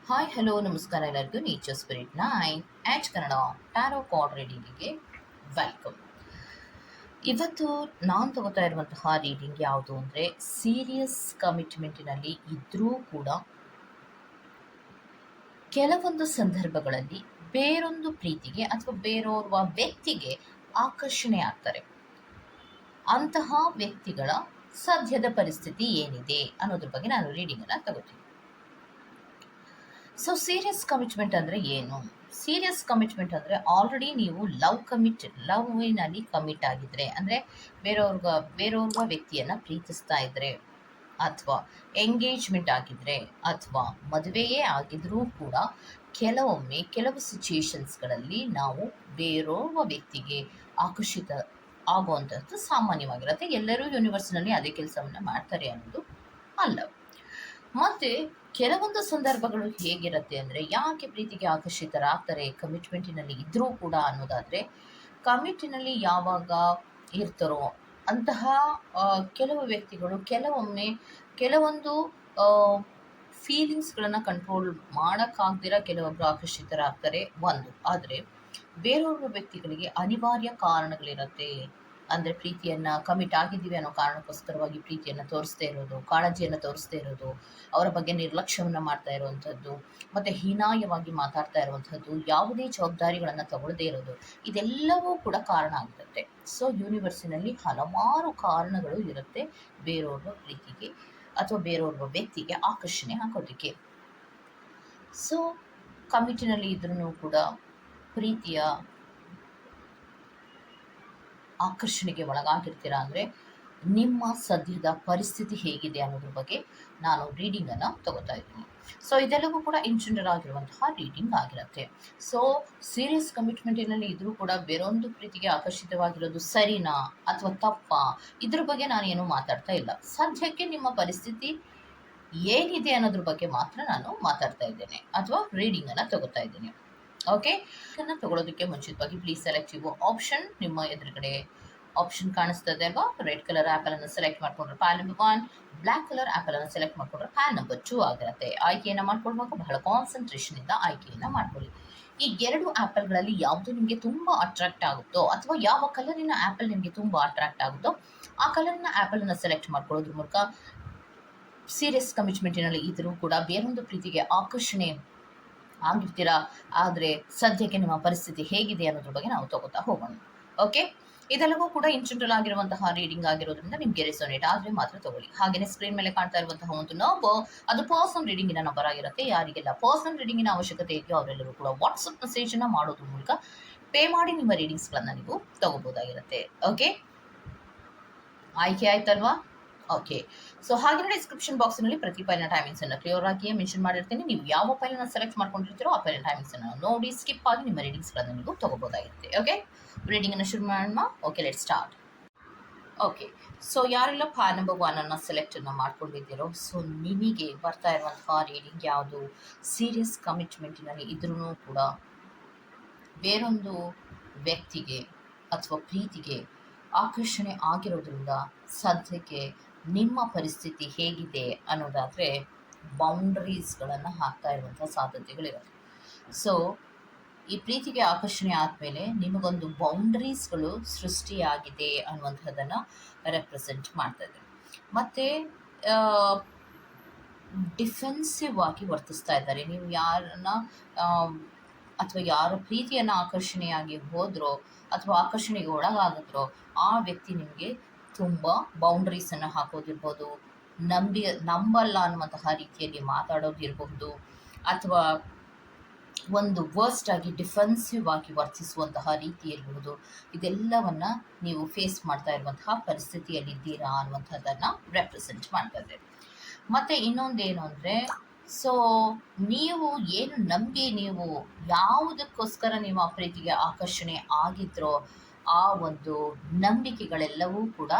Hi hello ನಮಸ್ಕಾರ ಎಲ್ಲರಿಗೂ nature spirit nine H Kannada tarot card ರೀಡಿಂಗಿಗೆ ವೆಲ್ಕಮ್. ಇವತ್ತು ನಾನು ತಗೋತಾ ಇರುವಂತಹ ರೀಡಿಂಗ್ ಯಾವುದು ಅಂದರೆ ಸೀರಿಯಸ್ ಕಮಿಟ್ಮೆಂಟಿನಲ್ಲಿ ಇದ್ದರೂ ಕೂಡ ಕೆಲವೊಂದು ಸಂದರ್ಭಗಳಲ್ಲಿ ಬೇರೊಂದು ಪ್ರೀತಿಗೆ ಅಥವಾ ಬೇರೋರ್ವ ವ್ಯಕ್ತಿಗೆ ಆಕರ್ಷಣೆ ಆಗ್ತಾರೆ. ಅಂತಹ ವ್ಯಕ್ತಿಗಳ ಸದ್ಯದ ಪರಿಸ್ಥಿತಿ ಏನಿದೆ ಅನ್ನೋದ್ರ ಬಗ್ಗೆ ನಾನು ರೀಡಿಂಗನ್ನು ತಗೋತೀನಿ. ಸೊ ಸೀರಿಯಸ್ ಕಮಿಟ್ಮೆಂಟ್ ಅಂದರೆ ಏನು? ಸೀರಿಯಸ್ ಕಮಿಟ್ಮೆಂಟ್ ಅಂದರೆ ಆಲ್ರೆಡಿ ನೀವು ಲವ್ನಲ್ಲಿ ಕಮಿಟ್ ಆಗಿದ್ರೆ, ಅಂದರೆ ಬೇರೆಯವ್ರಿಗ ವ್ಯಕ್ತಿಯನ್ನು ಪ್ರೀತಿಸ್ತಾ ಇದ್ರೆ, ಅಥವಾ ಎಂಗೇಜ್ಮೆಂಟ್ ಆಗಿದ್ರೆ, ಅಥವಾ ಮದುವೆಯೇ ಆಗಿದ್ರೂ ಕೂಡ ಕೆಲವು ಸಿಚುಯೇಷನ್ಸ್ಗಳಲ್ಲಿ ನಾವು ಬೇರೋರ್ವ ವ್ಯಕ್ತಿಗೆ ಆಕರ್ಷಿತ ಆಗುವಂಥದ್ದು ಸಾಮಾನ್ಯವಾಗಿರುತ್ತೆ. ಎಲ್ಲರೂ ಯೂನಿವರ್ಸ್ನಲ್ಲಿ ಅದೇ ಕೆಲಸವನ್ನು ಮಾಡ್ತಾರೆ ಅನ್ನೋದು ಅಲ್ಲ. ಮತ್ತು ಕೆಲವೊಂದು ಸಂದರ್ಭಗಳು ಹೇಗಿರುತ್ತೆ ಅಂದರೆ, ಯಾಕೆ ಪ್ರೀತಿಗೆ ಆಕರ್ಷಿತರಾಗ್ತಾರೆ ಕಮಿಟ್ಮೆಂಟಿನಲ್ಲಿ ಇದ್ದರೂ ಕೂಡ ಅನ್ನೋದಾದರೆ, ಕಮಿಟಿನಲ್ಲಿ ಯಾವಾಗ ಇರ್ತಾರೋ ಅಂತಹ ಕೆಲವು ವ್ಯಕ್ತಿಗಳು ಕೆಲವೊಂದು ಫೀಲಿಂಗ್ಸ್ಗಳನ್ನು ಕಂಟ್ರೋಲ್ ಮಾಡೋಕ್ಕಾಗ್ದಿರ ಕೆಲವೊಬ್ಬರು ಆಕರ್ಷಿತರಾಗ್ತಾರೆ ಒಂದು. ಆದರೆ ಬೇರೊಬ್ಬರು ವ್ಯಕ್ತಿಗಳಿಗೆ ಅನಿವಾರ್ಯ ಕಾರಣಗಳಿರುತ್ತೆ. ಅಂದರೆ ಪ್ರೀತಿಯನ್ನು ಕಮಿಟ್ ಆಗಿದ್ದೀವಿ ಅನ್ನೋ ಕಾರಣಕ್ಕೋಸ್ಕರವಾಗಿ ಪ್ರೀತಿಯನ್ನು ತೋರಿಸ್ದೇ ಇರೋದು, ಕಾಳಜಿಯನ್ನು ತೋರಿಸ್ದೇ ಇರೋದು, ಅವರ ಬಗ್ಗೆ ನಿರ್ಲಕ್ಷ್ಯವನ್ನು ಮಾಡ್ತಾ ಇರುವಂಥದ್ದು, ಮತ್ತು ಹೀನಾಯವಾಗಿ ಮಾತಾಡ್ತಾ ಇರುವಂಥದ್ದು, ಯಾವುದೇ ಜವಾಬ್ದಾರಿಗಳನ್ನು ತಗೊಳ್ಳದೇ ಇರೋದು, ಇದೆಲ್ಲವೂ ಕೂಡ ಕಾರಣ ಆಗಿರುತ್ತೆ. ಸೊ ಯೂನಿವರ್ಸಿನಲ್ಲಿ ಹಲವಾರು ಕಾರಣಗಳು ಇರುತ್ತೆ ಬೇರೊಬ್ಬ ಪ್ರೀತಿಗೆ ಅಥವಾ ಬೇರೊಬ್ಬ ವ್ಯಕ್ತಿಗೆ ಆಕರ್ಷಣೆ ಆಗೋದಕ್ಕೆ. ಸೊ ಕಮಿಟಿನಲ್ಲಿ ಇದ್ರೂ ಕೂಡ ಪ್ರೀತಿಯ ಆಕರ್ಷಣೆಗೆ ಒಳಗಾಗಿರ್ತೀರಾ ಅಂದರೆ ನಿಮ್ಮ ಸದ್ಯದ ಪರಿಸ್ಥಿತಿ ಹೇಗಿದೆ ಅನ್ನೋದ್ರ ಬಗ್ಗೆ ನಾನು ರೀಡಿಂಗನ್ನು ತಗೋತಾ ಇದ್ದೀನಿ. ಸೊ ಇದೆಲ್ಲವೂ ಕೂಡ ಇನ್ ಜನರಲ್ ಆಗಿರುವಂತಹ ರೀಡಿಂಗ್ ಆಗಿರುತ್ತೆ. ಸೊ ಸೀರಿಯಸ್ ಕಮಿಟ್ಮೆಂಟಿನಲ್ಲಿ ಇದ್ರೂ ಕೂಡ ಬೇರೊಂದು ಪ್ರೀತಿಗೆ ಆಕರ್ಷಿತವಾಗಿರೋದು ಸರಿನಾ ಅಥವಾ ತಪ್ಪಾ, ಇದ್ರ ಬಗ್ಗೆ ನಾನೇನು ಮಾತಾಡ್ತಾ ಇಲ್ಲ. ಸದ್ಯಕ್ಕೆ ನಿಮ್ಮ ಪರಿಸ್ಥಿತಿ ಏನಿದೆ ಅನ್ನೋದ್ರ ಬಗ್ಗೆ ಮಾತ್ರ ನಾನು ಮಾತಾಡ್ತಾ ಇದ್ದೇನೆ ಅಥವಾ ರೀಡಿಂಗನ್ನು ತಗೋತಾ ಇದ್ದೀನಿ. ಓಕೆ, ಇದನ್ನು ತಗೊಳ್ಳೋದಕ್ಕೆ ಮುಂಚಿತವಾಗಿ ಪ್ಲೀಸ್ ಸೆಲೆಕ್ಟ್ ಯುವ ಆಪ್ಷನ್. ನಿಮ್ಮ ಎದುರುಗಡೆ ಆಪ್ಷನ್ ಕಾಣಿಸ್ತದೆ ಅಲ್ವಾ? ರೆಡ್ ಕಲರ್ ಆ್ಯಪಲ್ ಅನ್ನು ಸೆಲೆಕ್ಟ್ ಮಾಡ್ಕೊಂಡ್ರೆ ಪ್ಯಾಲ್ ನಂಬರ್ 1, ಬ್ಲ್ಯಾಕ್ ಕಲರ್ ಆ್ಯಪಲ್ ಅನ್ನು ಸೆಲೆಕ್ಟ್ ಮಾಡ್ಕೊಂಡ್ರೆ ಪ್ಯಾಲ್ ನಂಬರ್ 2 ಆಗಿರುತ್ತೆ. ಆಯ್ಕೆಯನ್ನು ಮಾಡ್ಕೊಳ್ಬೇಕು, ಬಹಳ ಕಾನ್ಸಂಟ್ರೇಷನ್ ಇಂದ ಆಯ್ಕೆಯನ್ನು ಮಾಡ್ಕೊಳ್ಳಿ. ಈ ಎರಡು ಆ್ಯಪಲ್ಗಳಲ್ಲಿ ಯಾವುದು ನಿಮಗೆ ತುಂಬ ಅಟ್ರಾಕ್ಟ್ ಆಗುತ್ತೋ ಅಥವಾ ಯಾವ ಕಲರಿನ ಆ್ಯಪಲ್ ನಿಮಗೆ ತುಂಬ ಅಟ್ರಾಕ್ಟ್ ಆಗುತ್ತೋ ಆ ಕಲರಿನ ಆ್ಯಪಲನ್ನು ಸೆಲೆಕ್ಟ್ ಮಾಡ್ಕೊಳ್ಳೋದ್ರ ಮೂಲಕ ಸೀರಿಯಸ್ ಕಮಿಟ್ಮೆಂಟಿನಲ್ಲಿ ಇದ್ರೂ ಕೂಡ ಬೇರೊಂದು ಪ್ರೀತಿಗೆ ಆಕರ್ಷಣೆ ಆಗಿರ್ತೀರಾ. ಆದರೆ ಸದ್ಯಕ್ಕೆ ನಿಮ್ಮ ಪರಿಸ್ಥಿತಿ ಹೇಗಿದೆ ಅನ್ನೋದ್ರ ಬಗ್ಗೆ ನಾವು ತಗೋತಾ ಹೋಗೋಣ. ಓಕೆ, ಇದೆಲ್ಲವೂ ಕೂಡ ಇನ್ ಜನರಲ್ ಆಗಿರುವಂತಹ ರೀಡಿಂಗ್ ಆಗಿರೋದ್ರಿಂದ ನಿಮಗೆ ರೆಸೋನೇಟ್ ಆದರೆ ಮಾತ್ರ ತಗೊಳ್ಳಿ. ಹಾಗೆಯೇ ಸ್ಕ್ರೀನ್ ಮೇಲೆ ಕಾಣ್ತಾ ಇರುವಂತಹ ಒಂದು ನಂಬರ್, ಅದು ಪರ್ಸನಲ್ ರೀಡಿಂಗಿನ ನಂಬರ್ ಆಗಿರುತ್ತೆ. ಯಾರಿಗೆಲ್ಲ ಪರ್ಸನಲ್ ರೀಡಿಂಗಿನ ಅವಶ್ಯಕತೆ ಇದೆಯೋ ಅವರೆಲ್ಲರೂ ಕೂಡ ವಾಟ್ಸಪ್ ಮೆಸೇಜನ್ನು ಮಾಡೋದ್ರ ಮೂಲಕ ಪೇ ಮಾಡಿ ನಿಮ್ಮ ರೀಡಿಂಗ್ಸ್ಗಳನ್ನು ನೀವು ತಗೋಬೋದಾಗಿರುತ್ತೆ. ಓಕೆ, ಆಯ್ಕೆ ಆಯ್ತಲ್ವಾ? ಓಕೆ, ಸೊ ಹಾಗೆ ಡಿಸ್ಕ್ರಿಪ್ಷನ್ ಬಾಕ್ಸ್ನಲ್ಲಿ ಪ್ರತಿ ಫೈಲ್ನ ಟೈಮಿಂಗ್ಸನ್ನು ಕ್ಲಿಯರ್ ಆಗಿ ಮೆನ್ಷನ್ ಮಾಡಿರ್ತೀನಿ. ನೀವು ಯಾವ ಫೈಲನ್ನು ಸೆಲೆಕ್ಟ್ ಮಾಡ್ಕೊಂಡಿರ್ತೀರೋ ಆ ಫೈಲ್ನ ಟೈಮಿಂಗ್ಸನ್ನು ನೋಡಿ ಸ್ಕಿಪ್ ಆಗಿ ನಿಮ್ಮ ರೀಡಿಂಗ್ಸ್ಗಳನ್ನು ನೀವು ತಗೋಬೋದಾಗಿರುತ್ತೆ. ಓಕೆ, ರೀಡಿಂಗನ್ನು ಶುರು ಮಾಡೋಣ. Okay, let start. Okay, so ಯಾರೆಲ್ಲ ಫೈಲ್ ನಂಬರ್ 1 ಸೆಲೆಕ್ಟನ್ನು ಮಾಡ್ಕೊಂಡಿದ್ದೀರೋ, ಸೊ ನಿಮಗೆ ಬರ್ತಾ ಇರುವಂತಹ ರೀಡಿಂಗ್ ಯಾವುದು? ಸೀರಿಯಸ್ ಕಮಿಟ್ಮೆಂಟಿನಲ್ಲಿ ಇದ್ರೂ ಕೂಡ ಬೇರೊಂದು ವ್ಯಕ್ತಿಗೆ ಅಥವಾ ಪ್ರೀತಿಗೆ ಆಕರ್ಷಣೆ ಆಗಿರೋದ್ರಿಂದ ಸದ್ಯಕ್ಕೆ ನಿಮ್ಮ ಪರಿಸ್ಥಿತಿ ಹೇಗಿದೆ ಅನ್ನೋದಾದರೆ ಬೌಂಡರೀಸ್ಗಳನ್ನು ಹಾಕ್ತಾ ಇರುವಂಥ ಸಾಧ್ಯತೆಗಳಿರುತ್ತೆ. ಸೊ ಈ ಪ್ರೀತಿಗೆ ಆಕರ್ಷಣೆ ಆದಮೇಲೆ ನಿಮಗೊಂದು ಬೌಂಡರೀಸ್ಗಳು ಸೃಷ್ಟಿಯಾಗಿದೆ ಅನ್ನುವಂಥದ್ದನ್ನು ರೆಪ್ರೆಸೆಂಟ್ ಮಾಡ್ತದೆ. ಮತ್ತು ಡಿಫೆನ್ಸಿವ್ ಆಗಿ ವರ್ತಿಸ್ತಾ ಇದ್ದಾರೆ. ನೀವು ಯಾರನ್ನ ಅಥವಾ ಯಾರ ಪ್ರೀತಿಯನ್ನು ಆಕರ್ಷಣೆಯಾಗಿ ಹೋದ್ರೋ ಅಥವಾ ಆಕರ್ಷಣೆಗೆ ಒಳಗಾಗಿದ್ರೋ ಆ ವ್ಯಕ್ತಿ ನಿಮಗೆ ತುಂಬ ಬೌಂಡ್ರೀಸನ್ನು ಹಾಕೋದಿರ್ಬೋದು, ನಂಬಲ್ಲ ಅನ್ನುವಂತಹ ರೀತಿಯಲ್ಲಿ ಮಾತಾಡೋದಿರಬಹುದು, ಅಥವಾ ಒಂದು ವರ್ಸ್ಟ್ ಆಗಿ ಡಿಫೆನ್ಸಿವ್ ಆಗಿ ವರ್ತಿಸುವಂತಹ ರೀತಿ ಇರಬಹುದು. ಇದೆಲ್ಲವನ್ನು ನೀವು ಫೇಸ್ ಮಾಡ್ತಾ ಇರುವಂತಹ ಪರಿಸ್ಥಿತಿಯಲ್ಲಿದ್ದೀರಾ ಅನ್ನುವಂಥದ್ದನ್ನು ರೆಪ್ರೆಸೆಂಟ್ ಮಾಡ್ತದೆ. ಮತ್ತು ಇನ್ನೊಂದೇನು ಅಂದರೆ, ಸೊ ನೀವು ಏನು ನಂಬಿ ನೀವು ಯಾವುದಕ್ಕೋಸ್ಕರ ನೀವು ಆ ಪ್ರೀತಿಗೆ ಆಕರ್ಷಣೆ ಆಗಿದ್ರೋ ಆ ಒಂದು ನಂಬಿಕೆಗಳೆಲ್ಲವೂ ಕೂಡ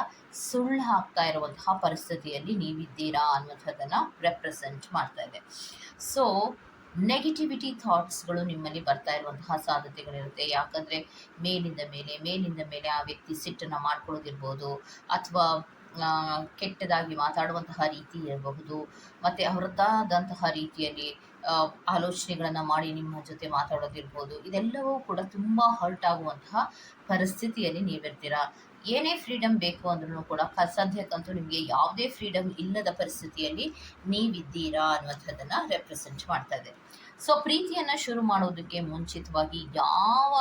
ಸುಳ್ಳು ಆಗ್ತಾ ಇರುವಂತಹ ಪರಿಸ್ಥಿತಿಯಲ್ಲಿ ನೀವಿದ್ದೀರಾ ಅನ್ನೋಂಥದ್ದನ್ನು ರೆಪ್ರೆಸೆಂಟ್ ಮಾಡ್ತಾ ಇದೆ. ಸೊ ನೆಗೆಟಿವಿಟಿ ಥಾಟ್ಸ್ಗಳು ನಿಮ್ಮಲ್ಲಿ ಬರ್ತಾ ಇರುವಂತಹ ಸಾಧ್ಯತೆಗಳಿರುತ್ತೆ. ಯಾಕಂದರೆ ಮೇಲಿಂದ ಮೇಲೆ ಆ ವ್ಯಕ್ತಿ ಸಿಟ್ಟನ್ನು ಮಾಡ್ಕೊಳ್ಳೋದಿರ್ಬೋದು, ಅಥವಾ ಕೆಟ್ಟದಾಗಿ ಮಾತಾಡುವಂತಹ ರೀತಿ ಇರಬಹುದು, ಮತ್ತು ಅವರದ್ದಾದಂತಹ ರೀತಿಯಲ್ಲಿ ಆಲೋಚನೆಗಳನ್ನು ಮಾಡಿ ನಿಮ್ಮ ಜೊತೆ ಮಾತಾಡೋದಿರ್ಬೋದು. ಇದೆಲ್ಲವೂ ಕೂಡ ತುಂಬ ಹರ್ಟ್ ಆಗುವಂತಹ ಪರಿಸ್ಥಿತಿಯಲ್ಲಿ ನೀವಿರ್ತೀರಾ. ಏನೇ ಫ್ರೀಡಮ್ ಬೇಕು ಅಂದ್ರೂ ಕೂಡ ಸದ್ಯಕ್ಕಂತೂ ನಿಮಗೆ ಯಾವುದೇ ಫ್ರೀಡಮ್ ಇಲ್ಲದ ಪರಿಸ್ಥಿತಿಯಲ್ಲಿ ನೀವಿದ್ದೀರಾ ಅನ್ನುವಂಥದ್ದನ್ನು ರೆಪ್ರೆಸೆಂಟ್ ಮಾಡ್ತಾ ಇದೆ. ಸೊ ಪ್ರೀತಿಯನ್ನು ಶುರು ಮಾಡೋದಕ್ಕೆ ಮುಂಚಿತವಾಗಿ ಯಾವ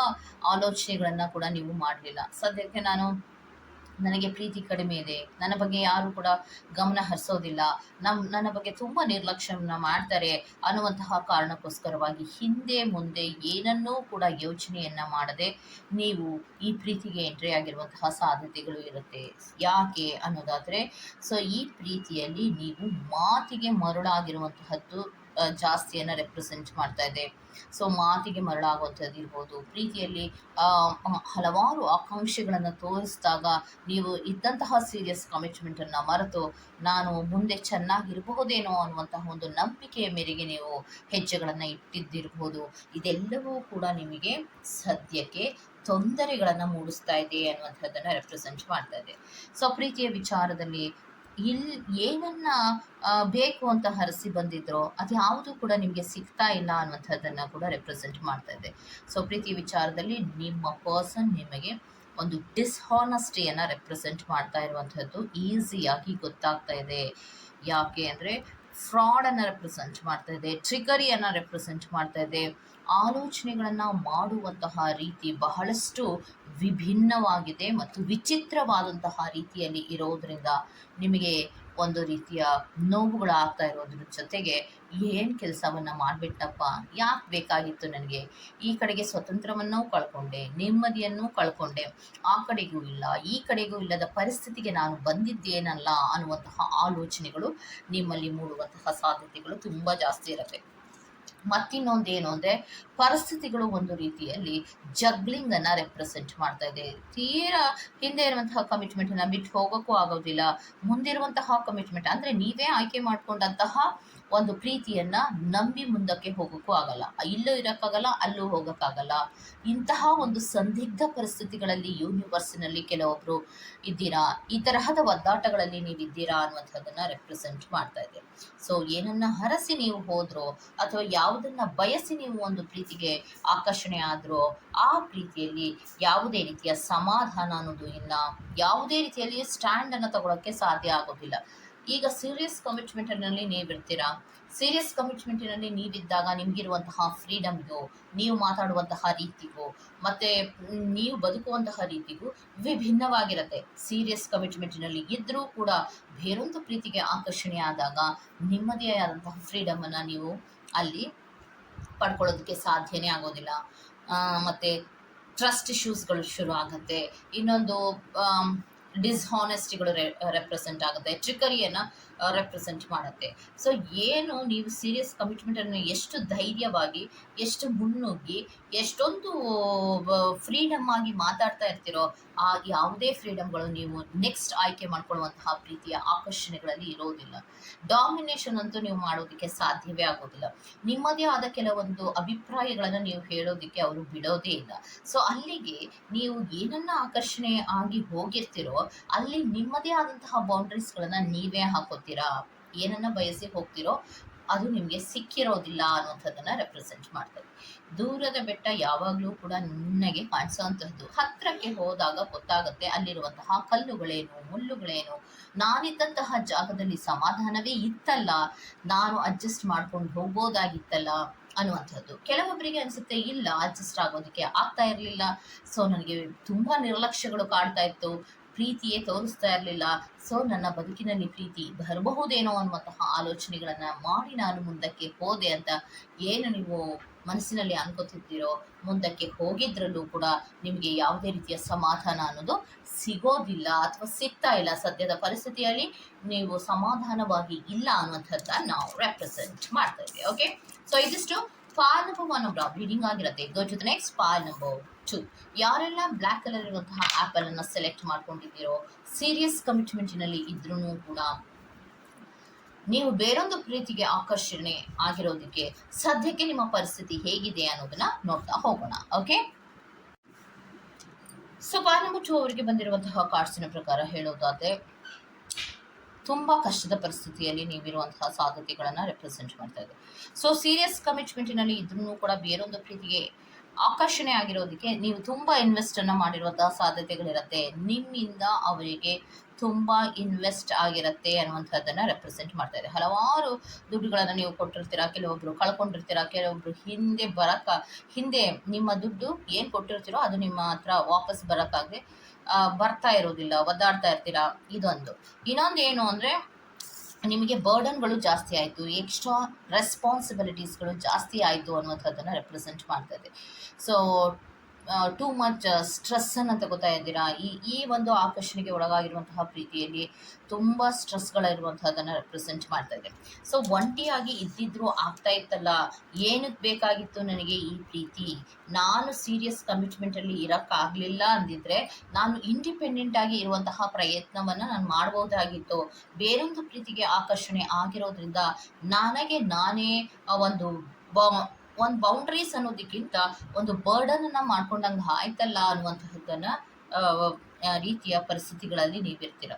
ಆಲೋಚನೆಗಳನ್ನು ಕೂಡ ನೀವು ಮಾಡಲಿಲ್ಲ. ಸದ್ಯಕ್ಕೆ ನನಗೆ ಪ್ರೀತಿ ಕಡಿಮೆ ಇದೆ, ನನ್ನ ಬಗ್ಗೆ ಯಾರು ಕೂಡ ಗಮನ ಹರಿಸೋದಿಲ್ಲ, ನನ್ನ ಬಗ್ಗೆ ತುಂಬ ನಿರ್ಲಕ್ಷ್ಯವನ್ನು ಮಾಡ್ತಾರೆ ಅನ್ನುವಂತಹ ಕಾರಣಕ್ಕೋಸ್ಕರವಾಗಿ ಹಿಂದೆ ಮುಂದೆ ಏನನ್ನೂ ಕೂಡ ಯೋಚನೆಯನ್ನು ಮಾಡದೆ ನೀವು ಈ ಪ್ರೀತಿಗೆ ಎಂಟ್ರಿ ಆಗಿರುವಂತಹ ಸಾಧ್ಯತೆಗಳು ಇರುತ್ತೆ. ಯಾಕೆ ಅನ್ನೋದಾದರೆ, ಸೊ ಈ ಪ್ರೀತಿಯಲ್ಲಿ ನೀವು ಮಾತಿಗೆ ಮರಳಾಗಿರುವಂತಹದ್ದು ಜಾಸ್ತಿಯನ್ನು ರೆಪ್ರೆಸೆಂಟ್ ಮಾಡ್ತಾ ಇದೆ. ಸೊ ಮಾತಿಗೆ ಮರಳಾಗುವಂಥದ್ದು ಇರ್ಬೋದು. ಪ್ರೀತಿಯಲ್ಲಿ ಹಲವಾರು ಆಕಾಂಕ್ಷೆಗಳನ್ನು ತೋರಿಸಿದಾಗ ನೀವು ಇದ್ದಂತಹ ಸೀರಿಯಸ್ ಕಮಿಟ್ಮೆಂಟನ್ನು ಮರೆತು ನಾನು ಮುಂದೆ ಚೆನ್ನಾಗಿರಬಹುದೇನೋ ಅನ್ನುವಂತಹ ಒಂದು ನಂಬಿಕೆಯ ಮೇರೆಗೆ ನೀವು ಹೆಜ್ಜೆಗಳನ್ನು ಇಟ್ಟಿದ್ದಿರ್ಬೋದು. ಇದೆಲ್ಲವೂ ಕೂಡ ನಿಮಗೆ ಸದ್ಯಕ್ಕೆ ತೊಂದರೆಗಳನ್ನು ಮೂಡಿಸ್ತಾ ಇದೆ ಅನ್ನುವಂಥದ್ದನ್ನು ರೆಪ್ರೆಸೆಂಟ್ ಮಾಡ್ತಾ ಇದೆ. ಸೊ ಪ್ರೀತಿಯ ವಿಚಾರದಲ್ಲಿ ಏನನ್ನ ಬೇಕು ಅಂತ ಹರಿಸಿ ಬಂದಿದ್ರೋ ಅದು ಯಾವುದು ಕೂಡ ನಿಮಗೆ ಸಿಗ್ತಾ ಇಲ್ಲ ಅನ್ನುವಂಥದ್ದನ್ನು ಕೂಡ ರೆಪ್ರೆಸೆಂಟ್ ಮಾಡ್ತಾ ಇದೆ. ಸೊ ಪ್ರೀತಿ ವಿಚಾರದಲ್ಲಿ ನಿಮ್ಮ ಪರ್ಸನ್ ನಿಮಗೆ ಒಂದು ಡಿಸ್ಹಾನೆಸ್ಟಿಯನ್ನು ರೆಪ್ರೆಸೆಂಟ್ ಮಾಡ್ತಾ ಇರುವಂಥದ್ದು ಈಸಿಯಾಗಿ ಗೊತ್ತಾಗ್ತಾ ಇದೆ. ಯಾಕೆ ಅಂದರೆ ಫ್ರಾಡನ್ನು ರೆಪ್ರೆಸೆಂಟ್ ಮಾಡ್ತಾ ಇದೆ, ಟ್ರಿಗರಿಯನ್ನು ರೆಪ್ರೆಸೆಂಟ್ ಮಾಡ್ತಾ ಇದೆ. ಆಲೋಚನೆಗಳನ್ನು ಮಾಡುವಂತಹ ರೀತಿ ಬಹಳಷ್ಟು ವಿಭಿನ್ನವಾಗಿದೆ ಮತ್ತು ವಿಚಿತ್ರವಾದಂತಹ ರೀತಿಯಲ್ಲಿ ಇರೋದರಿಂದ ನಿಮಗೆ ಒಂದು ರೀತಿಯ ನೋವುಗಳಾಗ್ತಾ ಇರೋದ್ರ ಜೊತೆಗೆ ಏನು ಕೆಲಸವನ್ನು ಮಾಡಿಬಿಟ್ಟಪ್ಪ, ಯಾಕೆ ಬೇಕಾಗಿತ್ತು ನನಗೆ, ಈ ಕಡೆಗೆ ಸ್ವತಂತ್ರವನ್ನು ಕಳ್ಕೊಂಡೆ, ನೆಮ್ಮದಿಯನ್ನು ಕಳ್ಕೊಂಡೆ, ಆ ಕಡೆಗೂ ಇಲ್ಲ ಈ ಕಡೆಗೂ ಇಲ್ಲದ ಪರಿಸ್ಥಿತಿಗೆ ನಾನು ಬಂದಿದ್ದೇನಲ್ಲ ಅನ್ನುವಂತಹ ಆಲೋಚನೆಗಳು ನಿಮ್ಮಲ್ಲಿ ಮೂಡುವಂತಹ ಸಾಧ್ಯತೆಗಳು ತುಂಬ ಜಾಸ್ತಿ ಇರುತ್ತೆ. ಮತ್ತಿನ್ನೊಂದೇನು ಅಂದರೆ ಪರಿಸ್ಥಿತಿಗಳು ಒಂದು ರೀತಿಯಲ್ಲಿ ಜಗ್ಲಿಂಗನ್ನು ರೆಪ್ರೆಸೆಂಟ್ ಮಾಡ್ತಾ ಇದೆ. ತೀರಾ ಹಿಂದೆ ಇರುವಂತಹ ಕಮಿಟ್ಮೆಂಟನ್ನು ಬಿಟ್ಟು ಹೋಗೋಕ್ಕೂ ಆಗೋದಿಲ್ಲ. ಮುಂದಿರುವಂತಹ ಕಮಿಟ್ಮೆಂಟ್ ಅಂದರೆ ನೀವೇ ಆಯ್ಕೆ ಮಾಡಿಕೊಂಡಂತಹ ಒಂದು ಪ್ರೀತಿಯನ್ನು ನಂಬಿ ಮುಂದಕ್ಕೆ ಹೋಗೋಕ್ಕೂ ಆಗಲ್ಲ, ಇಲ್ಲೂ ಇರೋಕ್ಕಾಗಲ್ಲ ಅಲ್ಲೂ ಹೋಗೋಕ್ಕಾಗಲ್ಲ. ಇಂತಹ ಒಂದು ಸಂದಿಗ್ಧ ಪರಿಸ್ಥಿತಿಗಳಲ್ಲಿ ಯೂನಿವರ್ಸಿನಲ್ಲಿ ಕೆಲವೊಬ್ಬರು ಇದ್ದೀರಾ, ಈ ತರಹದ ಒದ್ದಾಟಗಳಲ್ಲಿ ನೀವಿದ್ದೀರಾ ಅನ್ನುವಂಥದ್ದನ್ನು ರೆಪ್ರೆಸೆಂಟ್ ಮಾಡ್ತಾ ಇದೆ. ಸೊ ಏನನ್ನ ಹರಸಿ ನೀವು ಹೋದ್ರೋ ಅಥವಾ ಯಾವುದನ್ನು ಬಯಸಿ ನೀವು ಒಂದು ಪ್ರೀತಿಗೆ ಆಕರ್ಷಣೆ ಆದ್ರೋ ಆ ಪ್ರೀತಿಯಲ್ಲಿ ಯಾವುದೇ ರೀತಿಯ ಸಮಾಧಾನ ಅನ್ನೋದು ಇಲ್ಲ, ಯಾವುದೇ ರೀತಿಯಲ್ಲಿ ಸ್ಟ್ಯಾಂಡನ್ನು ತಗೊಳ್ಳೋಕ್ಕೆ ಸಾಧ್ಯ ಆಗೋದಿಲ್ಲ. ಈಗ ಸೀರಿಯಸ್ ಕಮಿಟ್ಮೆಂಟ್ನಲ್ಲಿ ನೀವಿರ್ತೀರಾ. ಸೀರಿಯಸ್ ಕಮಿಟ್ಮೆಂಟಿನಲ್ಲಿ ನೀವಿದ್ದಾಗ ನಿಮಗಿರುವಂತಹ ಫ್ರೀಡಮ್ಗೂ, ನೀವು ಮಾತಾಡುವಂತಹ ರೀತಿಗೂ ಮತ್ತು ನೀವು ಬದುಕುವಂತಹ ರೀತಿಗೂ ವಿಭಿನ್ನವಾಗಿರುತ್ತೆ. ಸೀರಿಯಸ್ ಕಮಿಟ್ಮೆಂಟಿನಲ್ಲಿ ಇದ್ದರೂ ಕೂಡ ಬೇರೊಂದು ಪ್ರೀತಿಗೆ ಆಕರ್ಷಣೆ ಆದಾಗ ನಿಮ್ಮದೇ ಆದಂತಹ ಫ್ರೀಡಮನ್ನು ನೀವು ಅಲ್ಲಿ ಪಡ್ಕೊಳ್ಳೋದಕ್ಕೆ ಸಾಧ್ಯನೇ ಆಗೋದಿಲ್ಲ. ಮತ್ತು ಟ್ರಸ್ಟ್ ಇಶ್ಯೂಸ್ಗಳು ಶುರು ಆಗುತ್ತೆ. ಇನ್ನೊಂದು ಡಿಸ್ಹಾನೆಸ್ಟಿಗಳು ರೆಪ್ರೆಸೆಂಟ್ ಆಗುತ್ತೆ, ಟ್ರಿಕರಿಯನ್ನು ರೆಪ್ರೆಸೆಂಟ್ ಮಾಡುತ್ತೆ. ಸೊ ಏನು ನೀವು ಸೀರಿಯಸ್ ಕಮಿಟ್ಮೆಂಟನ್ನು ಎಷ್ಟು ಧೈರ್ಯವಾಗಿ, ಎಷ್ಟು ಮುನ್ನುಗ್ಗಿ, ಎಷ್ಟೊಂದು ಫ್ರೀಡಮ್ ಆಗಿ ಮಾತಾಡ್ತಾ ಇರ್ತೀರೋ ಆ ಯಾವುದೇ ಫ್ರೀಡಮ್ಗಳು ನೀವು ನೆಕ್ಸ್ಟ್ ಆಯ್ಕೆ ಮಾಡ್ಕೊಳ್ಳುವಂತಹ ಪ್ರೀತಿಯ ಆಕರ್ಷಣೆಗಳಲ್ಲಿ ಇರೋದಿಲ್ಲ. ಡಾಮಿನೇಷನ್ ಅಂತೂ ನೀವು ಮಾಡೋದಕ್ಕೆ ಸಾಧ್ಯವೇ ಆಗೋದಿಲ್ಲ. ನಿಮ್ಮದೇ ಆದ ಕೆಲವೊಂದು ಅಭಿಪ್ರಾಯಗಳನ್ನು ನೀವು ಹೇಳೋದಕ್ಕೆ ಅವರು ಬಿಡೋದೇ ಇಲ್ಲ. ಸೊ ಅಲ್ಲಿಗೆ ನೀವು ಏನನ್ನ ಆಕರ್ಷಣೆ ಆಗಿ ಹೋಗಿರ್ತೀರೋ ಅಲ್ಲಿ ನಿಮ್ಮದೇ ಆದಂತಹ ಬೌಂಡ್ರೀಸ್ಗಳನ್ನು ನೀವೇ ಹಾಕೋತೀರಾ. ಏನನ್ನ ಬಯಸಿ ಹೋಗ್ತಿರೋ ಅದು ನಿಮಗೆ ಸಿಕ್ಕಿರೋದಿಲ್ಲ ಅನ್ನುವಂಥದ್ದನ್ನು ರೆಪ್ರೆಸೆಂಟ್ ಮಾಡ್ತದೆ. ದೂರದ ಬೆಟ್ಟ ಯಾವಾಗಲೂ ಕೂಡ ನುಣ್ಣಗೆ ಕಾಣಿಸೋವಂಥದ್ದು. ಹತ್ತಿರಕ್ಕೆ ಹೋದಾಗ ಗೊತ್ತಾಗುತ್ತೆ ಅಲ್ಲಿರುವಂತಹ ಕಲ್ಲುಗಳೇನು, ಮುಳ್ಳುಗಳೇನು, ನಾನಿದ್ದಂತಹ ಜಾಗದಲ್ಲಿ ಸಮಾಧಾನವೇ ಇತ್ತಲ್ಲ, ನಾನು ಅಡ್ಜಸ್ಟ್ ಮಾಡ್ಕೊಂಡು ಹೋಗ್ಬೋದಾಗಿತ್ತಲ್ಲ ಅನ್ನುವಂಥದ್ದು. ಕೆಲವೊಬ್ಬರಿಗೆ ಅನಿಸುತ್ತೆ ಇಲ್ಲ ಅಡ್ಜಸ್ಟ್ ಆಗೋದಕ್ಕೆ ಆಗ್ತಾ ಇರಲಿಲ್ಲ, ಸೊ ನನಗೆ ತುಂಬ ನಿರ್ಲಕ್ಷ್ಯಗಳು ಕಾಡ್ತಾ ಇತ್ತು, ಪ್ರೀತಿಯೇ ತೋರಿಸ್ತಾ ಇರಲಿಲ್ಲ, ಸೊ ನನ್ನ ಬದುಕಿನಲ್ಲಿ ಪ್ರೀತಿ ಬರಬಹುದೇನೋ ಅನ್ನುವಂತಹ ಆಲೋಚನೆಗಳನ್ನು ಮಾಡಿ ನಾನು ಮುಂದಕ್ಕೆ ಹೋದೆ ಅಂತ ಏನು ನೀವು ಮನಸ್ಸಿನಲ್ಲಿ ಅನ್ಕೋತಿದ್ದೀರೋ ಮುಂದಕ್ಕೆ ಹೋಗಿದ್ರಲ್ಲೂ ಕೂಡ ನಿಮಗೆ ಯಾವುದೇ ರೀತಿಯ ಸಮಾಧಾನ ಅನ್ನೋದು ಸಿಗೋದಿಲ್ಲ ಅಥವಾ ಸಿಗ್ತಾ ಇಲ್ಲ. ಸದ್ಯದ ಪರಿಸ್ಥಿತಿಯಲ್ಲಿ ನೀವು ಸಮಾಧಾನವಾಗಿ ಇಲ್ಲ ಅನ್ನುವಂಥದ್ದನ್ನ ನಾವು ರೆಪ್ರೆಸೆಂಟ್ ಮಾಡ್ತಾ ಇದ್ದೀವಿ. ಓಕೆ, ಸೊ ಇದಿಷ್ಟು ಫೈಲ್ ನಂಬರ್ 1 ಒಬ್ಬರ ರೀಡಿಂಗ್ ಆಗಿರುತ್ತೆ. Go to the next file number 2. ಯಾರೆಲ್ಲ ಬ್ಲ್ಯಾಕ್ ಕಲರ್ ಇರುವಂತಹ ಆ್ಯಪಲನ್ನು ಸೆಲೆಕ್ಟ್ ಮಾಡ್ಕೊಂಡಿದ್ದೀರೋ, ಸೀರಿಯಸ್ ಕಮಿಟ್ಮೆಂಟಿನಲ್ಲಿ ಇದ್ರೂ ಕೂಡ ನೀವು ಬೇರೊಂದು ಪ್ರೀತಿಗೆ ಆಕರ್ಷಣೆ ಆಗಿರೋದಕ್ಕೆ ಸದ್ಯಕ್ಕೆ ನಿಮ್ಮ ಪರಿಸ್ಥಿತಿ ಹೇಗಿದೆ ಅನ್ನೋದನ್ನ ನೋಡ್ತಾ ಹೋಗೋಣ. ಓಕೆ, ಸೊ ಫೈಲ್ ನಂಬರ್ 2 ಅವರಿಗೆ ಬಂದಿರುವಂತಹ ಕಾರ್ಡ್ಸಿನ ಪ್ರಕಾರ ಹೇಳೋದಾದ್ರೆ ತುಂಬ ಕಷ್ಟದ ಪರಿಸ್ಥಿತಿಯಲ್ಲಿ ನೀವಿರುವಂತಹ ಸಾಧ್ಯತೆಗಳನ್ನು ರೆಪ್ರೆಸೆಂಟ್ ಮಾಡ್ತಾ ಇದೆ. ಸೊ ಸೀರಿಯಸ್ ಕಮಿಟ್ಮೆಂಟಿನಲ್ಲಿ ಇದ್ರೂ ಕೂಡ ಬೇರೊಂದು ಪ್ರೀತಿಗೆ ಆಕರ್ಷಣೆ ಆಗಿರೋದಕ್ಕೆ ನೀವು ತುಂಬ ಇನ್ವೆಸ್ಟನ್ನು ಮಾಡಿರುವಂತಹ ಸಾಧ್ಯತೆಗಳಿರುತ್ತೆ. ನಿಮ್ಮಿಂದ ಅವರಿಗೆ ತುಂಬ ಇನ್ವೆಸ್ಟ್ ಆಗಿರುತ್ತೆ ಅನ್ನುವಂಥದ್ದನ್ನು ರೆಪ್ರೆಸೆಂಟ್ ಮಾಡ್ತಾ ಇದೆ. ಹಲವಾರು ದುಡ್ಡುಗಳನ್ನು ನೀವು ಕೊಟ್ಟಿರ್ತೀರಾ, ಕೆಲವೊಬ್ಬರು ಕಳ್ಕೊಂಡಿರ್ತೀರಾ, ಕೆಲವೊಬ್ಬರು ಹಿಂದೆ ನಿಮ್ಮ ದುಡ್ಡು ಏನು ಕೊಟ್ಟಿರ್ತೀರೋ ಅದು ನಿಮ್ಮ ಹತ್ರ ವಾಪಸ್ ಬರೋಕ್ಕಾಗದೆ ಬರ್ತಾ ಇರೋದಿಲ್ಲ, ಒದ್ದಾಡ್ತಾ ಇರ್ತೀರಾ. ಇನ್ನೊಂದು ಏನು ಅಂದರೆ ನಿಮಗೆ ಬರ್ಡನ್ಗಳು ಜಾಸ್ತಿ ಆಯಿತು, ಎಕ್ಸ್ಟ್ರಾ ರೆಸ್ಪಾನ್ಸಿಬಿಲಿಟೀಸ್ಗಳು ಜಾಸ್ತಿ ಆಯಿತು ಅನ್ನುವಂಥದ್ದನ್ನು ರೆಪ್ರೆಸೆಂಟ್ ಮಾಡ್ತಾ ಇದೆ. ಸೊ ಟೂ ಮಚ್ ಸ್ಟ್ರೆಸ್ಸನ್ನು ತಗೋತಾ ಇದ್ದೀರಾ. ಈ ಒಂದು ಆಕರ್ಷಣೆಗೆ ಒಳಗಾಗಿರುವಂತಹ ಪ್ರೀತಿಯಲ್ಲಿ ತುಂಬ ಸ್ಟ್ರೆಸ್ಗಳಿರುವಂಥದ್ದನ್ನು ರೆಪ್ರೆಸೆಂಟ್ ಮಾಡ್ತಾ ಇದೆ. ಸೊ ಒಂಟಿಯಾಗಿ ಇದ್ದಿದ್ರೂ ಆಗ್ತಾ ಇತ್ತಲ್ಲ, ಏನಕ್ಕೆ ಬೇಕಾಗಿತ್ತು ನನಗೆ ಈ ಪ್ರೀತಿ, ನಾನು ಸೀರಿಯಸ್ ಕಮಿಟ್ಮೆಂಟಲ್ಲಿ ಇರೋಕ್ಕಾಗಲಿಲ್ಲ ಅಂದಿದ್ರೆ ನಾನು ಇಂಡಿಪೆಂಡೆಂಟಾಗಿ ಇರುವಂತಹ ಪ್ರಯತ್ನವನ್ನು ನಾನು ಮಾಡ್ಬೋದಾಗಿತ್ತು. ಬೇರೊಂದು ಪ್ರೀತಿಗೆ ಆಕರ್ಷಣೆ ಆಗಿರೋದ್ರಿಂದ ನನಗೆ ನಾನೇ ಒಂದು ಬೌಂಡ್ರೀಸ್ ಅನ್ನೋದಕ್ಕಿಂತ ಒಂದು ಬರ್ಡನನ್ನು ಮಾಡ್ಕೊಂಡಂಗೆ ಆಯ್ತಲ್ಲ ಅನ್ನುವಂತಹದ್ದನ್ನು ರೀತಿಯ ಪರಿಸ್ಥಿತಿಗಳಲ್ಲಿ ನೀವಿರ್ತೀರ.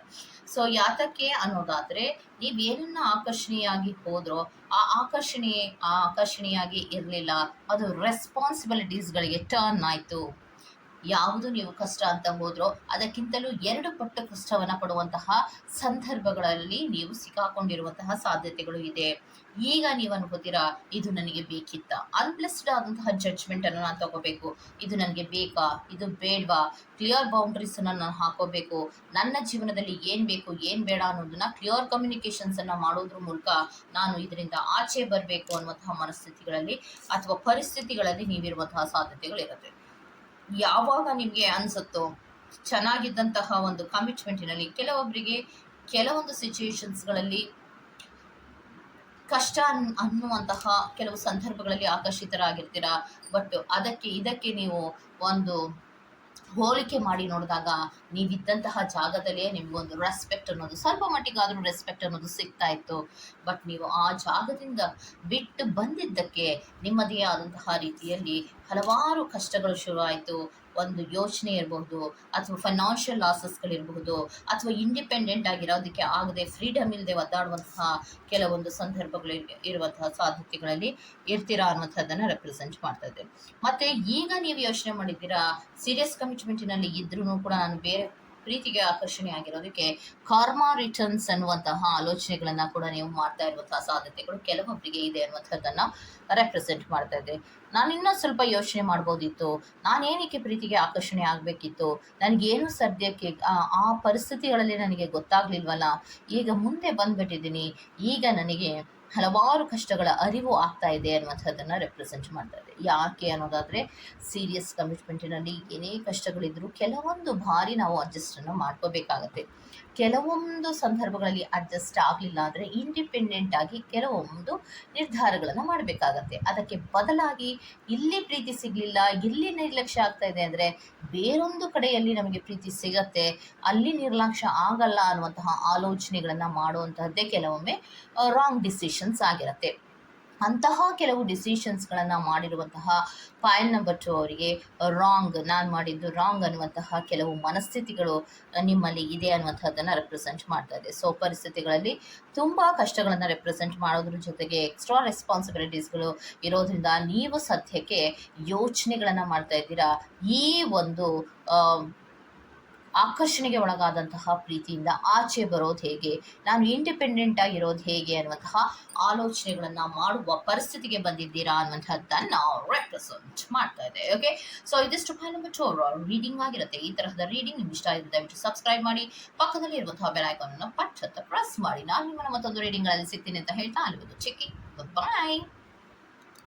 ಸೊ ಯಾತಕ್ಕೆ ಅನ್ನೋದಾದರೆ, ನೀವೇನನ್ನ ಆಕರ್ಷಣೀಯಾಗಿ ಹೋದ್ರೋ ಆ ಆಕರ್ಷಣೀಯಾಗಿ ಇರಲಿಲ್ಲ, ಅದು ರೆಸ್ಪಾನ್ಸಿಬಿಲಿಟೀಸ್ಗಳಿಗೆ ಟರ್ನ್ ಆಯಿತು. ಯಾವುದು ನೀವು ಕಷ್ಟ ಅಂತ ಹೋದ್ರೋ ಅದಕ್ಕಿಂತಲೂ 2 ಪಟ್ಟು ಕಷ್ಟವನ್ನು ಪಡುವಂತಹ ಸಂದರ್ಭಗಳಲ್ಲಿ ನೀವು ಸಿಕ್ಕಾಕೊಂಡಿರುವಂತಹ ಸಾಧ್ಯತೆಗಳು ಇದೆ. ಈಗ ನೀವು ಅನ್ಕೋತೀರಾ, ಇದು ನನಗೆ ಬೇಕಿತ್ತ, ಅನ್ಬ್ಲೆಸ್ಡ್ ಆದಂತಹ ಜಡ್ಜ್ಮೆಂಟನ್ನು ನಾನು ತಗೋಬೇಕು, ಇದು ನನಗೆ ಬೇಕಾ, ಇದು ಬೇಡವಾ, ಕ್ಲಿಯರ್ ಬೌಂಡ್ರೀಸನ್ನು ನಾನು ಹಾಕೋಬೇಕು, ನನ್ನ ಜೀವನದಲ್ಲಿ ಏನು ಬೇಕು ಏನು ಬೇಡ ಅನ್ನೋದನ್ನ ಕ್ಲಿಯರ್ ಕಮ್ಯುನಿಕೇಷನ್ಸನ್ನು ಮಾಡೋದ್ರ ಮೂಲಕ ನಾನು ಇದರಿಂದ ಆಚೆ ಬರಬೇಕು ಅನ್ನುವಂತಹ ಮನಸ್ಥಿತಿಗಳಲ್ಲಿ ಅಥವಾ ಪರಿಸ್ಥಿತಿಗಳಲ್ಲಿ ನೀವಿರುವಂತಹ ಸಾಧ್ಯತೆಗಳಿರುತ್ತೆ. ಯಾವಾಗ ನಿಮಗೆ ಅನಿಸುತ್ತೋ ಚೆನ್ನಾಗಿದ್ದಂತಹ ಒಂದು ಕಮಿಟ್ಮೆಂಟಿನಲ್ಲಿ ಕೆಲವೊಬ್ಬರಿಗೆ ಕೆಲವೊಂದು ಸಿಚುವೇಶನ್ಸ್ಗಳಲ್ಲಿ ಕಷ್ಟ ಅನ್ನುವಂತಹ ಕೆಲವು ಸಂದರ್ಭಗಳಲ್ಲಿ ಆಕರ್ಷಿತರಾಗಿರ್ತೀರ. ಬಟ್ ಇದಕ್ಕೆ ನೀವು ಒಂದು ಹೋಲಿಕೆ ಮಾಡಿ ನೋಡಿದಾಗ ನೀವಿದ್ದಂತಹ ಜಾಗದಲ್ಲೇ ನಿಮಗೊಂದು ರೆಸ್ಪೆಕ್ಟ್ ಅನ್ನೋದು, ಸ್ವಲ್ಪ ಮಟ್ಟಿಗಾದರೂ ರೆಸ್ಪೆಕ್ಟ್ ಅನ್ನೋದು ಸಿಗ್ತಾ ಇತ್ತು. ಬಟ್ ನೀವು ಆ ಜಾಗದಿಂದ ಬಿಟ್ಟು ಬಂದಿದ್ದಕ್ಕೆ ನಿಮ್ಮದೇ ಆದಂತಹ ರೀತಿಯಲ್ಲಿ ಹಲವಾರು ಕಷ್ಟಗಳು ಶುರು ಆಯಿತು. ಒಂದು ಯೋಚನೆ ಇರಬಹುದು, ಅಥವಾ ಫೈನಾನ್ಷಿಯಲ್ ಲಾಸಸ್ಗಳಿರಬಹುದು, ಅಥವಾ ಇಂಡಿಪೆಂಡೆಂಟ್ ಆಗಿರೋದಕ್ಕೆ ಆಗದೆ ಫ್ರೀಡಮ್ ಇಲ್ಲದೆ ಒದ್ದಾಡುವಂತಹ ಕೆಲವೊಂದು ಸಂದರ್ಭಗಳು ಇರುವಂತಹ ಸಾಧ್ಯತೆಗಳಲ್ಲಿ ಇರ್ತೀರಾ ಅನ್ನೋಂಥದ್ದನ್ನು ರೆಪ್ರೆಸೆಂಟ್ ಮಾಡ್ತಾ ಇದೆ. ಮತ್ತು ಈಗ ನೀವು ಯೋಚನೆ ಮಾಡಿದ್ದೀರಾ, ಸೀರಿಯಸ್ ಕಮಿಟ್ಮೆಂಟಿನಲ್ಲಿ ಇದ್ರೂ ಕೂಡ ನಾನು ಬೇರೆ ಪ್ರೀತಿಗೆ ಆಕರ್ಷಣೆ ಆಗಿರೋದಕ್ಕೆ ಕಾರ್ಮಾ ರಿಟರ್ನ್ಸ್ ಅನ್ನುವಂತಹ ಆಲೋಚನೆಗಳನ್ನು ಕೂಡ ನೀವು ಮಾಡ್ತಾ ಇರುವಂತಹ ಸಾಧ್ಯತೆಗಳು ಕೆಲವೊಬ್ಬರಿಗೆ ಇದೆ ಅನ್ನುವಂಥದ್ದನ್ನು ರೆಪ್ರೆಸೆಂಟ್ ಮಾಡ್ತಾ ಇದೆ. ನಾನು ಇನ್ನೂ ಸ್ವಲ್ಪ ಯೋಚನೆ ಮಾಡ್ಬೋದಿತ್ತು, ನಾನೇನಕ್ಕೆ ಪ್ರೀತಿಗೆ ಆಕರ್ಷಣೆ ಆಗಬೇಕಿತ್ತು, ನನಗೇನು ಸದ್ಯಕ್ಕೆ ಆ ಪರಿಸ್ಥಿತಿಗಳಲ್ಲಿ ನನಗೆ ಗೊತ್ತಾಗ್ಲಿಲ್ವಲ್ಲ, ಈಗ ಮುಂದೆ ಬಂದುಬಿಟ್ಟಿದ್ದೀನಿ, ಈಗ ನನಗೆ ಹಲವಾರು ಕಷ್ಟಗಳ ಅರಿವು ಆಗ್ತಾ ಇದೆ ಅನ್ನುವಂಥದ್ದನ್ನು ರೆಪ್ರೆಸೆಂಟ್ ಮಾಡ್ತಾ ಇದೆ. ಯಾಕೆ ಅನ್ನೋದಾದರೆ, ಸೀರಿಯಸ್ ಕಮಿಟ್ಮೆಂಟಿನಲ್ಲಿ ಏನೇ ಕಷ್ಟಗಳಿದ್ರೂ ಕೆಲವೊಂದು ಬಾರಿ ನಾವು ಅಡ್ಜಸ್ಟನ್ನು ಮಾಡ್ಕೋಬೇಕಾಗತ್ತೆ. ಕೆಲವೊಂದು ಸಂದರ್ಭಗಳಲ್ಲಿ ಅಡ್ಜಸ್ಟ್ ಆಗಲಿಲ್ಲ ಅಂದರೆ ಇಂಡಿಪೆಂಡೆಂಟ್ ಆಗಿ ಕೆಲವೊಂದು ನಿರ್ಧಾರಗಳನ್ನು ಮಾಡಬೇಕಾಗತ್ತೆ. ಅದಕ್ಕೆ ಬದಲಾಗಿ ಇಲ್ಲಿ ಪ್ರೀತಿ ಸಿಗಲಿಲ್ಲ, ಇಲ್ಲಿ ನಿರ್ಲಕ್ಷ್ಯ ಆಗ್ತಾ ಇದೆ ಅಂದರೆ ಬೇರೊಂದು ಕಡೆಯಲ್ಲಿ ನಮಗೆ ಪ್ರೀತಿ ಸಿಗತ್ತೆ, ಅಲ್ಲಿ ನಿರ್ಲಕ್ಷ್ಯ ಆಗಲ್ಲ ಅನ್ನುವಂತಹ ಆಲೋಚನೆಗಳನ್ನು ಮಾಡುವಂತಹದ್ದೇ ಕೆಲವೊಮ್ಮೆ ರಾಂಗ್ ಡಿಸಿಷನ್ಸ್ ಆಗಿರುತ್ತೆ. ಅಂತಹ ಕೆಲವು ಡಿಸಿಷನ್ಸ್ಗಳನ್ನು ಮಾಡಿರುವಂತಹ ಫೈಲ್ ನಂಬರ್ 2 ಅವರಿಗೆ ನಾನು ಮಾಡಿದ್ದು ರಾಂಗ್ ಅನ್ನುವಂತಹ ಕೆಲವು ಮನಸ್ಥಿತಿಗಳು ನಿಮ್ಮಲ್ಲಿ ಇದೆ ಅನ್ನುವಂಥದ್ದನ್ನು ರೆಪ್ರೆಸೆಂಟ್ ಮಾಡ್ತಾ ಇದೆ. ಸೊ ಪರಿಸ್ಥಿತಿಗಳಲ್ಲಿ ತುಂಬ ಕಷ್ಟಗಳನ್ನು ರೆಪ್ರೆಸೆಂಟ್ ಮಾಡೋದ್ರ ಜೊತೆಗೆ ಎಕ್ಸ್ಟ್ರಾ ರೆಸ್ಪಾನ್ಸಿಬಿಲಿಟೀಸ್ಗಳು ಇರೋದ್ರಿಂದ ನೀವು ಸದ್ಯಕ್ಕೆ ಯೋಚನೆಗಳನ್ನು ಮಾಡ್ತಾ ಇದ್ದೀರಾ, ಈ ಒಂದು ಆಕರ್ಷಣೆಗೆ ಒಳಗಾದಂತಹ ಪ್ರೀತಿಯಿಂದ ಆಚೆ ಬರೋದು ಹೇಗೆ, ನಾನು ಇಂಡಿಪೆಂಡೆಂಟ್ ಆಗಿರೋದು ಹೇಗೆ ಅನ್ನುವಂತಹ ಆಲೋಚನೆಗಳನ್ನು ಮಾಡುವ ಪರಿಸ್ಥಿತಿಗೆ ಬಂದಿದ್ದೀರಾ ಅನ್ನುವಂಥದ್ದನ್ನು ರೆಪ್ರೆಸೆಂಟ್ ಮಾಡ್ತಾ ಇದೆ. ಓಕೆ, ಸೊ ಇದಿಷ್ಟು ಫೈಲ್ ನಂಬರ್ 2 ರೀಡಿಂಗ್ ಆಗಿರುತ್ತೆ. ಈ ತರಹದ ರೀಡಿಂಗ್ ನಿಮ್ಗೆ ಇಷ್ಟ ಆಗಿದೆ ದಯವಿಟ್ಟು ಸಬ್ಸ್ಕ್ರೈಬ್ ಮಾಡಿ, ಪಕ್ಕದಲ್ಲಿ ಇರುವಂತಹ ಬೆಲ್ ಐಕಾನ್ ಅನ್ನು ಪಟ್ ಅಂತ ಪ್ರೆಸ್ ಮಾಡಿ. ನಾನು ನಿಮ್ಮನ್ನು ಮತ್ತೊಂದು ರೀಡಿಂಗ್ಗಳಲ್ಲಿ ಸಿಗ್ತೀನಿ ಅಂತ ಹೇಳ್ತಾ ಅಲ್ಲಿವರೆಗೂ ಚೆಕ್. ಬಾಯ್.